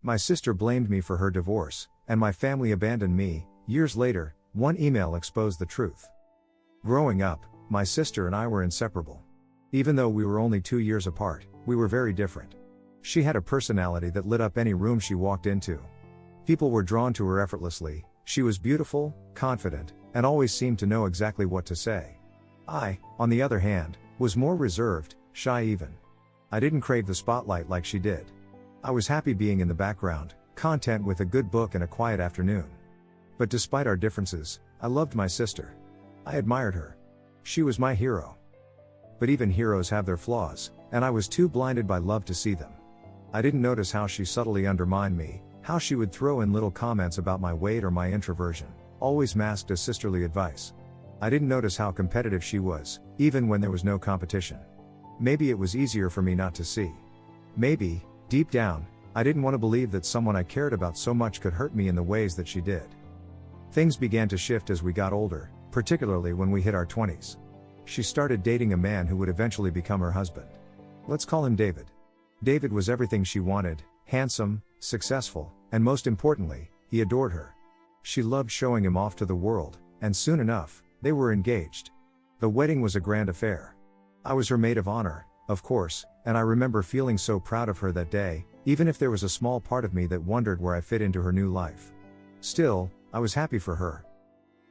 My sister blamed me for her divorce, and my family abandoned me. Years later, one email exposed the truth. Growing up, my sister and I were inseparable. Even though we were only 2 years apart, we were very different. She had a personality that lit up any room she walked into. People were drawn to her effortlessly. She was beautiful, confident, and always seemed to know exactly what to say. I, on the other hand, was more reserved, shy even. I didn't crave the spotlight like she did. I was happy being in the background, content with a good book and a quiet afternoon. But despite our differences, I loved my sister. I admired her. She was my hero. But even heroes have their flaws, and I was too blinded by love to see them. I didn't notice how she subtly undermined me, how she would throw in little comments about my weight or my introversion, always masked as sisterly advice. I didn't notice how competitive she was, even when there was no competition. Maybe it was easier for me not to see. Maybe, deep down, I didn't want to believe that someone I cared about so much could hurt me in the ways that she did. Things began to shift as we got older, particularly when we hit our 20s. She started dating a man who would eventually become her husband. Let's call him David. David was everything she wanted: handsome, successful, and most importantly, he adored her. She loved showing him off to the world, and soon enough, they were engaged. The wedding was a grand affair. I was her maid of honor, of course, and I remember feeling so proud of her that day, even if there was a small part of me that wondered where I fit into her new life. Still, I was happy for her.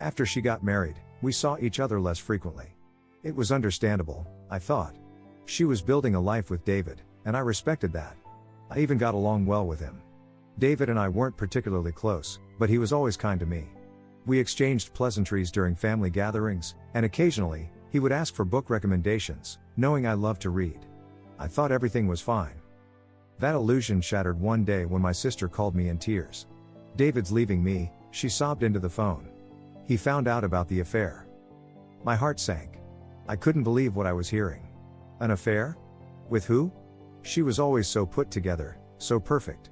After she got married, we saw each other less frequently. It was understandable, I thought. She was building a life with David, and I respected that. I even got along well with him. David and I weren't particularly close, but he was always kind to me. We exchanged pleasantries during family gatherings, and occasionally, he would ask for book recommendations, knowing I loved to read. I thought everything was fine. That illusion shattered one day when my sister called me in tears. "David's leaving me," she sobbed into the phone. "He found out about the affair." My heart sank. I couldn't believe what I was hearing. An affair? With who? She was always so put together, so perfect.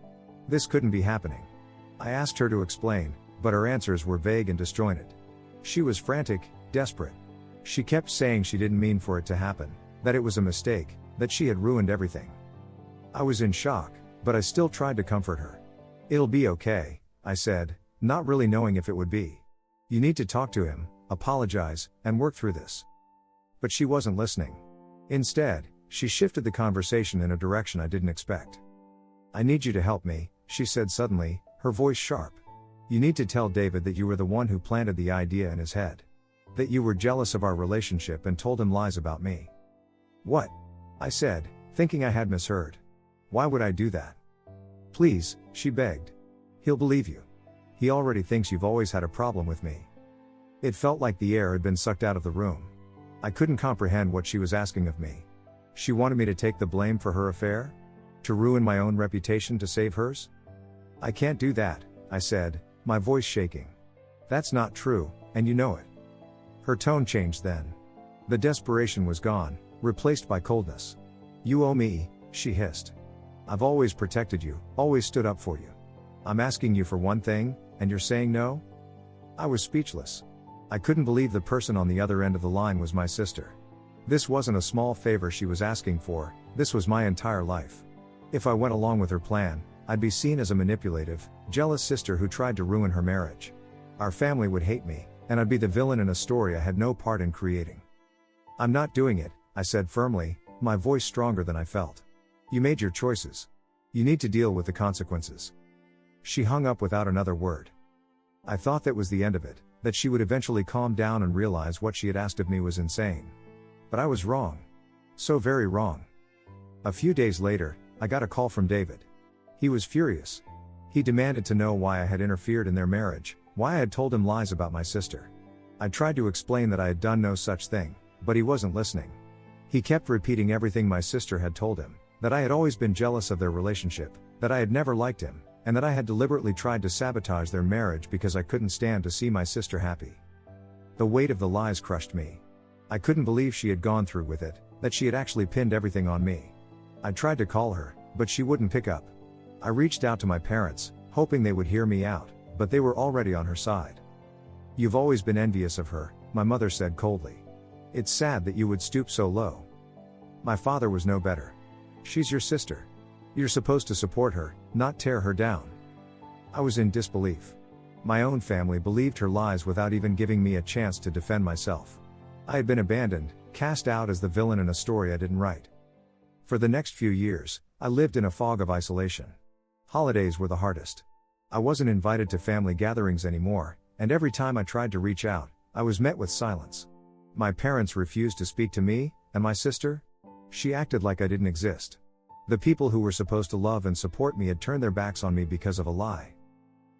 This couldn't be happening. I asked her to explain, but her answers were vague and disjointed. She was frantic, desperate. She kept saying she didn't mean for it to happen, that it was a mistake, that she had ruined everything. I was in shock, but I still tried to comfort her. "It'll be okay," I said, not really knowing if it would be. "You need to talk to him, apologize, and work through this." But she wasn't listening. Instead, she shifted the conversation in a direction I didn't expect. "I need you to help me," she said suddenly, her voice sharp. "You need to tell David that you were the one who planted the idea in his head. That you were jealous of our relationship and told him lies about me." "What?" I said, thinking I had misheard. "Why would I do that?" "Please," she begged. "He'll believe you. He already thinks you've always had a problem with me." It felt like the air had been sucked out of the room. I couldn't comprehend what she was asking of me. She wanted me to take the blame for her affair? To ruin my own reputation to save hers? "I can't do that," I said, my voice shaking. "That's not true, and you know it." Her tone changed then. The desperation was gone, replaced by coldness. "You owe me," she hissed. "I've always protected you, always stood up for you. I'm asking you for one thing, and you're saying no?" I was speechless. I couldn't believe the person on the other end of the line was my sister. This wasn't a small favor she was asking for, this was my entire life. If I went along with her plan, I'd be seen as a manipulative, jealous sister who tried to ruin her marriage. Our family would hate me, and I'd be the villain in a story I had no part in creating. "I'm not doing it," I said firmly, my voice stronger than I felt. "You made your choices. You need to deal with the consequences." She hung up without another word. I thought that was the end of it, that she would eventually calm down and realize what she had asked of me was insane. But I was wrong. So very wrong. A few days later, I got a call from David. He was furious. He demanded to know why I had interfered in their marriage, why I had told him lies about my sister. I tried to explain that I had done no such thing, but he wasn't listening. He kept repeating everything my sister had told him, that I had always been jealous of their relationship, that I had never liked him, and that I had deliberately tried to sabotage their marriage because I couldn't stand to see my sister happy. The weight of the lies crushed me. I couldn't believe she had gone through with it, that she had actually pinned everything on me. I tried to call her, but she wouldn't pick up. I reached out to my parents, hoping they would hear me out, but they were already on her side. "You've always been envious of her," my mother said coldly. "It's sad that you would stoop so low." My father was no better. "She's your sister. You're supposed to support her, not tear her down. I was in disbelief. My own family believed her lies without even giving me a chance to defend myself. I had been abandoned, cast out as the villain in a story I didn't write. For the next few years, I lived in a fog of isolation. Holidays were the hardest. I wasn't invited to family gatherings anymore, and every time I tried to reach out, I was met with silence. My parents refused to speak to me, and my sister? She acted like I didn't exist. The people who were supposed to love and support me had turned their backs on me because of a lie.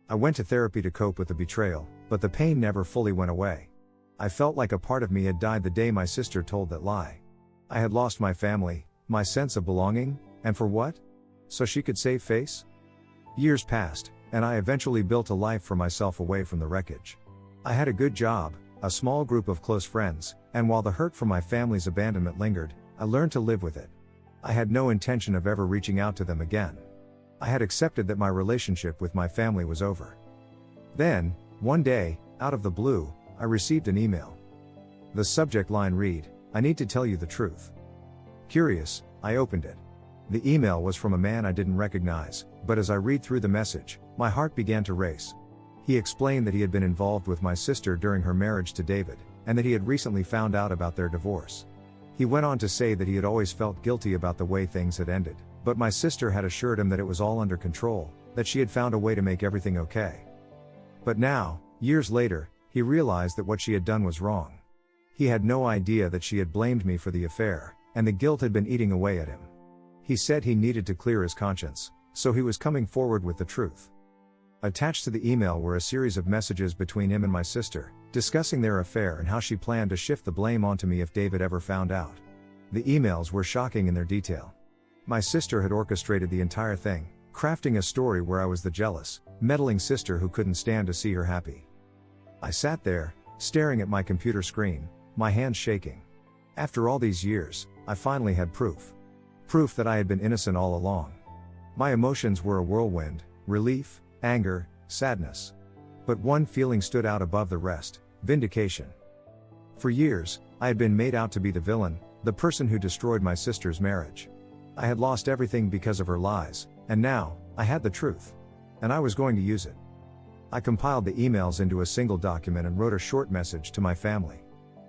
I went to therapy to cope with the betrayal, but the pain never fully went away. I felt like a part of me had died the day my sister told that lie. I had lost my family, my sense of belonging, and for what? So she could save face? Years passed, and I eventually built a life for myself away from the wreckage. I had a good job, a small group of close friends, and while the hurt from my family's abandonment lingered, I learned to live with it. I had no intention of ever reaching out to them again. I had accepted that my relationship with my family was over. Then, one day, out of the blue, I received an email. The subject line read, "I need to tell you the truth." Curious, I opened it. The email was from a man I didn't recognize, but as I read through the message, my heart began to race. He explained that he had been involved with my sister during her marriage to David, and that he had recently found out about their divorce. He went on to say that he had always felt guilty about the way things had ended, but my sister had assured him that it was all under control, that she had found a way to make everything okay. But now, years later, he realized that what she had done was wrong. He had no idea that she had blamed me for the affair, and the guilt had been eating away at him. He said he needed to clear his conscience, so he was coming forward with the truth. Attached to the email were a series of messages between him and my sister, discussing their affair and how she planned to shift the blame onto me if David ever found out. The emails were shocking in their detail. My sister had orchestrated the entire thing, crafting a story where I was the jealous, meddling sister who couldn't stand to see her happy. I sat there, staring at my computer screen, my hands shaking. After all these years, I finally had proof. Proof that I had been innocent all along. My emotions were a whirlwind: relief, anger, sadness. But one feeling stood out above the rest: vindication. For years, I had been made out to be the villain, the person who destroyed my sister's marriage. I had lost everything because of her lies, and now, I had the truth. And I was going to use it. I compiled the emails into a single document and wrote a short message to my family.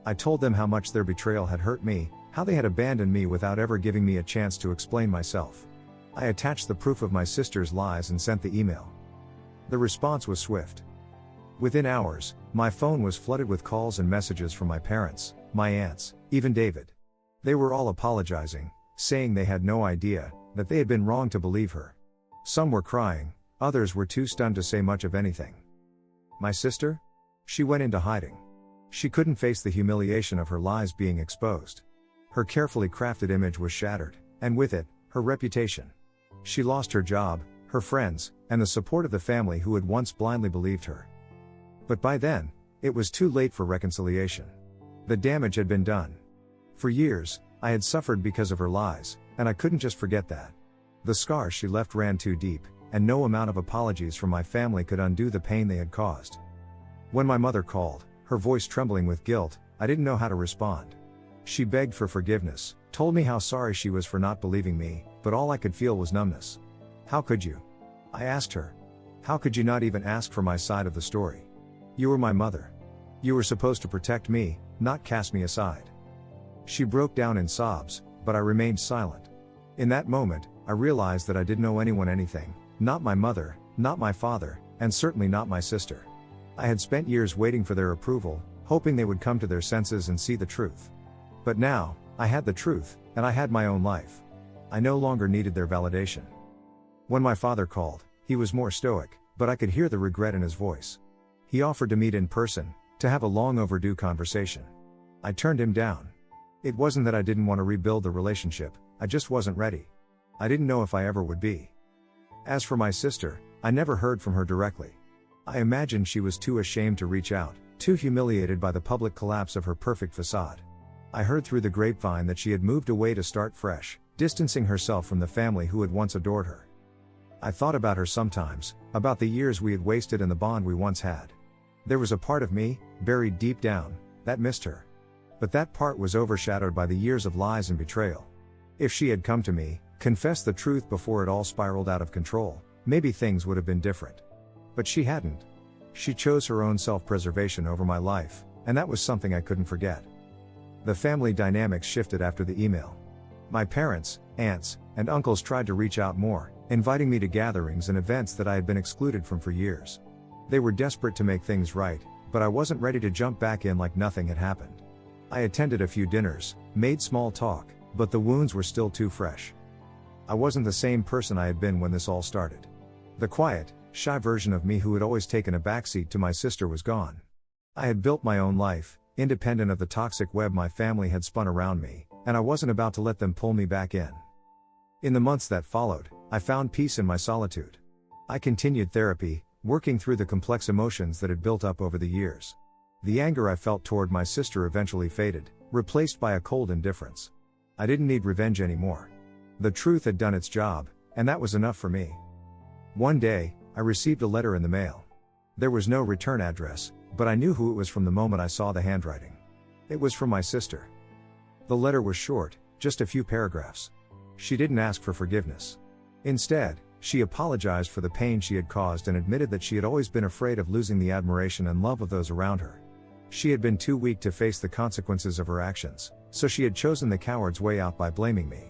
I told them how much their betrayal had hurt me, how they had abandoned me without ever giving me a chance to explain myself. I attached the proof of my sister's lies and sent the email. The response was swift. Within hours, my phone was flooded with calls and messages from my parents, my aunts, even David. They were all apologizing, saying they had no idea, that they had been wrong to believe her. Some were crying, others were too stunned to say much of anything. My sister? She went into hiding. She couldn't face the humiliation of her lies being exposed. Her carefully crafted image was shattered, and with it, her reputation. She lost her job, her friends, and the support of the family who had once blindly believed her. But by then, it was too late for reconciliation. The damage had been done. For years, I had suffered because of her lies, and I couldn't just forget that. The scars she left ran too deep, and no amount of apologies from my family could undo the pain they had caused. When my mother called, her voice trembling with guilt, I didn't know how to respond. She begged for forgiveness, told me how sorry she was for not believing me, but all I could feel was numbness. How could you? I asked her. How could you not even ask for my side of the story? You were my mother. You were supposed to protect me, not cast me aside. She broke down in sobs, but I remained silent. In that moment, I realized that I didn't owe anyone anything, not my mother, not my father, and certainly not my sister. I had spent years waiting for their approval, hoping they would come to their senses and see the truth. But now, I had the truth, and I had my own life. I no longer needed their validation. When my father called, he was more stoic, but I could hear the regret in his voice. He offered to meet in person, to have a long overdue conversation. I turned him down. It wasn't that I didn't want to rebuild the relationship, I just wasn't ready. I didn't know if I ever would be. As for my sister, I never heard from her directly. I imagined she was too ashamed to reach out, too humiliated by the public collapse of her perfect facade. I heard through the grapevine that she had moved away to start fresh, distancing herself from the family who had once adored her. I thought about her sometimes, about the years we had wasted and the bond we once had. There was a part of me, buried deep down, that missed her. But that part was overshadowed by the years of lies and betrayal. If she had come to me, confessed the truth before it all spiraled out of control, maybe things would have been different. But she hadn't. She chose her own self-preservation over my life, and that was something I couldn't forget. The family dynamics shifted after the email. My parents, aunts, and uncles tried to reach out more, inviting me to gatherings and events that I had been excluded from for years. They were desperate to make things right, but I wasn't ready to jump back in like nothing had happened. I attended a few dinners, made small talk, but the wounds were still too fresh. I wasn't the same person I had been when this all started. The quiet, shy version of me who had always taken a backseat to my sister was gone. I had built my own life, independent of the toxic web my family had spun around me, and I wasn't about to let them pull me back in. In the months that followed, I found peace in my solitude. I continued therapy, working through the complex emotions that had built up over the years. The anger I felt toward my sister eventually faded, replaced by a cold indifference. I didn't need revenge anymore. The truth had done its job, and that was enough for me. One day, I received a letter in the mail. There was no return address, but I knew who it was from the moment I saw the handwriting. It was from my sister. The letter was short, just a few paragraphs. She didn't ask for forgiveness. Instead, she apologized for the pain she had caused and admitted that she had always been afraid of losing the admiration and love of those around her. She had been too weak to face the consequences of her actions, so she had chosen the coward's way out by blaming me.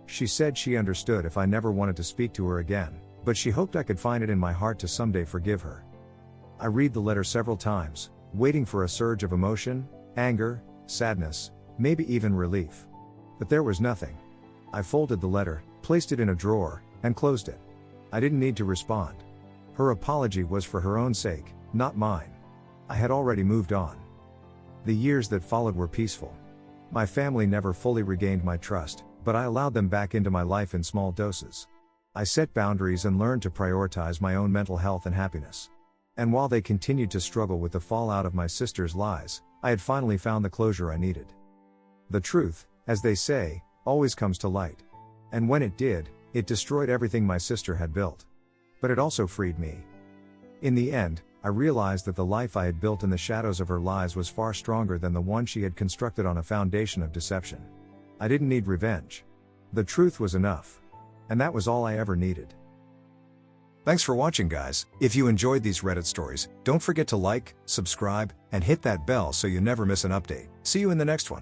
She said she understood if I never wanted to speak to her again, but she hoped I could find it in my heart to someday forgive her. I read the letter several times, waiting for a surge of emotion, anger, sadness, maybe even relief. But there was nothing. I folded the letter, placed it in a drawer, and closed it. I didn't need to respond. Her apology was for her own sake, not mine. I had already moved on. The years that followed were peaceful. My family never fully regained my trust, but I allowed them back into my life in small doses. I set boundaries and learned to prioritize my own mental health and happiness. And while they continued to struggle with the fallout of my sister's lies, I had finally found the closure I needed. The truth, as they say, always comes to light. And when it did, it destroyed everything my sister had built. But it also freed me. In the end, I realized that the life I had built in the shadows of her lies was far stronger than the one she had constructed on a foundation of deception. I didn't need revenge. The truth was enough. And that was all I ever needed. Thanks for watching, guys. If you enjoyed these Reddit stories, don't forget to like, subscribe, and hit that bell so you never miss an update. See you in the next one.